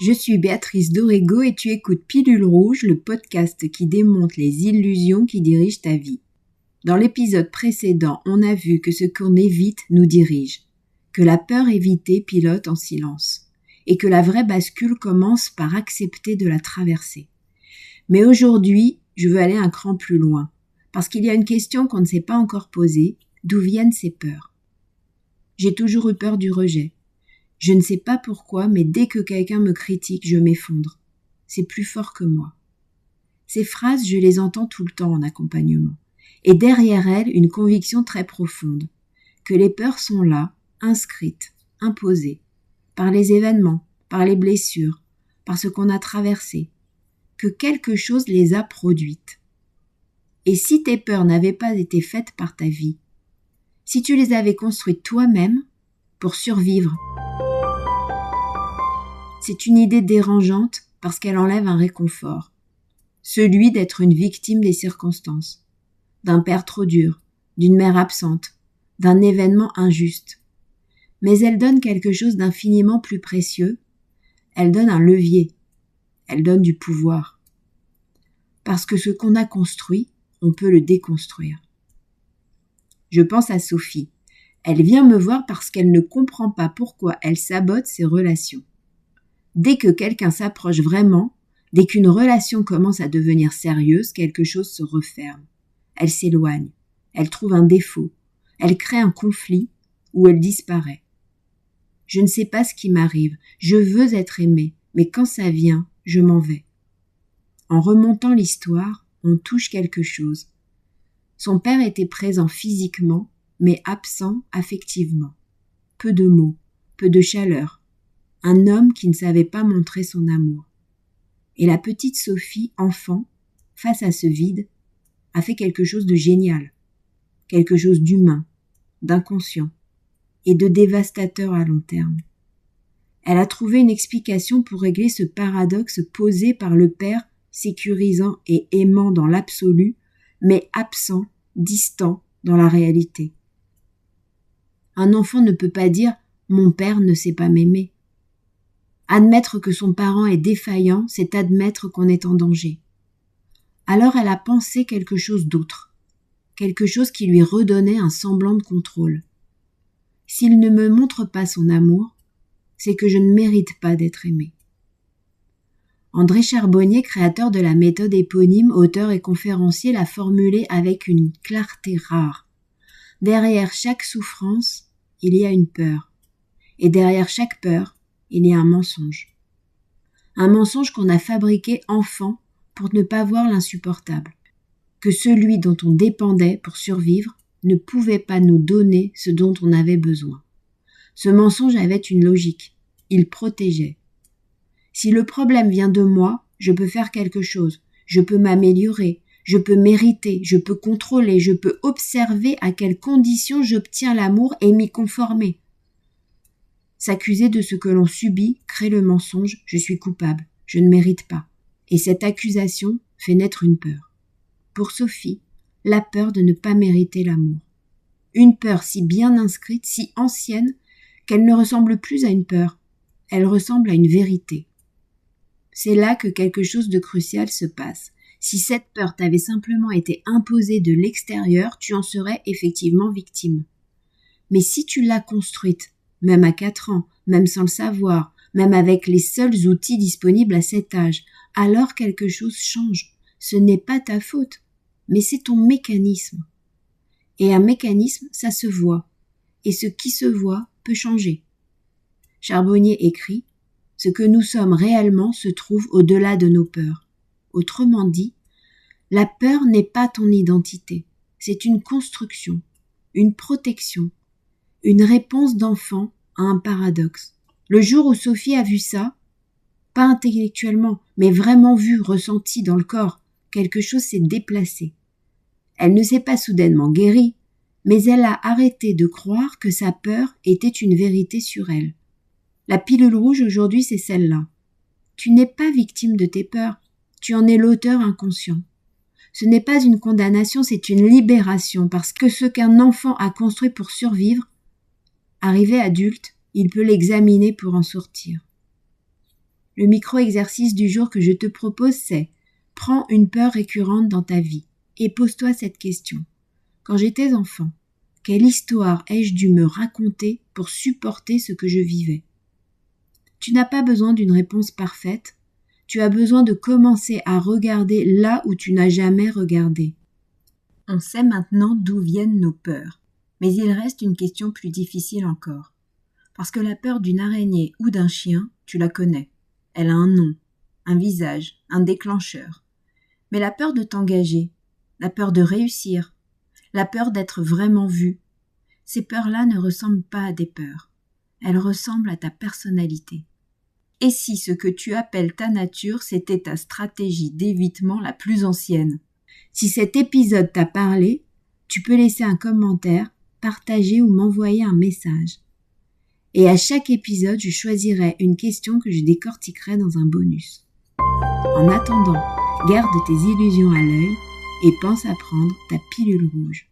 Je suis Béatrice Dorego et tu écoutes Pilule Rouge, le podcast qui démonte les illusions qui dirigent ta vie. Dans l'épisode précédent, on a vu que ce qu'on évite nous dirige, que la peur évitée pilote en silence, et que la vraie bascule commence par accepter de la traverser. Mais aujourd'hui, je veux aller un cran plus loin, parce qu'il y a une question qu'on ne s'est pas encore posée, d'où viennent ces peurs ? J'ai toujours eu peur du rejet. Je ne sais pas pourquoi, mais dès que quelqu'un me critique, je m'effondre. C'est plus fort que moi. Ces phrases, je les entends tout le temps en accompagnement. Et derrière elles, une conviction très profonde, que les peurs sont là, inscrites, imposées, par les événements, par les blessures, par ce qu'on a traversé, que quelque chose les a produites. Et si tes peurs n'avaient pas été faites par ta vie, si tu les avais construites toi-même pour survivre, c'est une idée dérangeante parce qu'elle enlève un réconfort, celui d'être une victime des circonstances, d'un père trop dur, d'une mère absente, d'un événement injuste. Mais elle donne quelque chose d'infiniment plus précieux, elle donne un levier, elle donne du pouvoir. Parce que ce qu'on a construit, on peut le déconstruire. Je pense à Sophie. Elle vient me voir parce qu'elle ne comprend pas pourquoi elle sabote ses relations. Dès que quelqu'un s'approche vraiment, dès qu'une relation commence à devenir sérieuse, quelque chose se referme. Elle s'éloigne, elle trouve un défaut, elle crée un conflit ou elle disparaît. Je ne sais pas ce qui m'arrive, je veux être aimée, mais quand ça vient, je m'en vais. En remontant l'histoire, on touche quelque chose. Son père était présent physiquement, mais absent affectivement. Peu de mots, peu de chaleur. Un homme qui ne savait pas montrer son amour. Et la petite Sophie, enfant, face à ce vide, a fait quelque chose de génial, quelque chose d'humain, d'inconscient et de dévastateur à long terme. Elle a trouvé une explication pour régler ce paradoxe posé par le père sécurisant et aimant dans l'absolu, mais absent, distant dans la réalité. Un enfant ne peut pas dire « mon père ne sait pas m'aimer ». Admettre que son parent est défaillant, c'est admettre qu'on est en danger. Alors elle a pensé quelque chose d'autre, quelque chose qui lui redonnait un semblant de contrôle. S'il ne me montre pas son amour, c'est que je ne mérite pas d'être aimée. André Charbonnier, créateur de la méthode éponyme, auteur et conférencier, l'a formulé avec une clarté rare. Derrière chaque souffrance, il y a une peur. Et derrière chaque peur, il y a un mensonge. Un mensonge qu'on a fabriqué enfant pour ne pas voir l'insupportable. Que celui dont on dépendait pour survivre ne pouvait pas nous donner ce dont on avait besoin. Ce mensonge avait une logique. Il protégeait. Si le problème vient de moi, je peux faire quelque chose. Je peux m'améliorer. Je peux mériter. Je peux contrôler. Je peux observer à quelles conditions j'obtiens l'amour et m'y conformer. S'accuser de ce que l'on subit crée le mensonge « je suis coupable, je ne mérite pas ». Et cette accusation fait naître une peur. Pour Sophie, la peur de ne pas mériter l'amour. Une peur si bien inscrite, si ancienne, qu'elle ne ressemble plus à une peur. Elle ressemble à une vérité. C'est là que quelque chose de crucial se passe. Si cette peur t'avait simplement été imposée de l'extérieur, tu en serais effectivement victime. Mais si tu l'as construite, même à 4 ans, même sans le savoir, même avec les seuls outils disponibles à cet âge, alors quelque chose change. Ce n'est pas ta faute, mais c'est ton mécanisme. Et un mécanisme, ça se voit. Et ce qui se voit peut changer. Charbonnier écrit « Ce que nous sommes réellement se trouve au-delà de nos peurs ». Autrement dit, la peur n'est pas ton identité. C'est une construction, une protection, une réponse d'enfant à un paradoxe. Le jour où Sophie a vu ça, pas intellectuellement, mais vraiment vu, ressenti dans le corps, quelque chose s'est déplacé. Elle ne s'est pas soudainement guérie, mais elle a arrêté de croire que sa peur était une vérité sur elle. La pilule rouge aujourd'hui, c'est celle-là. Tu n'es pas victime de tes peurs, tu en es l'auteur inconscient. Ce n'est pas une condamnation, c'est une libération, parce que ce qu'un enfant a construit pour survivre, arrivé adulte, il peut l'examiner pour en sortir. Le micro-exercice du jour que je te propose, c'est « Prends une peur récurrente dans ta vie et pose-toi cette question. Quand j'étais enfant, quelle histoire ai-je dû me raconter pour supporter ce que je vivais ?» Tu n'as pas besoin d'une réponse parfaite, tu as besoin de commencer à regarder là où tu n'as jamais regardé. On sait maintenant d'où viennent nos peurs, mais il reste une question plus difficile encore. Parce que la peur d'une araignée ou d'un chien, tu la connais. Elle a un nom, un visage, un déclencheur. Mais la peur de t'engager, la peur de réussir, la peur d'être vraiment vu, ces peurs-là ne ressemblent pas à des peurs. Elles ressemblent à ta personnalité. Et si ce que tu appelles ta nature, c'était ta stratégie d'évitement la plus ancienne? Si cet épisode t'a parlé, tu peux laisser un commentaire, partager ou m'envoyer un message. Et à chaque épisode, je choisirai une question que je décortiquerai dans un bonus. En attendant, garde tes illusions à l'œil et pense à prendre ta pilule rouge.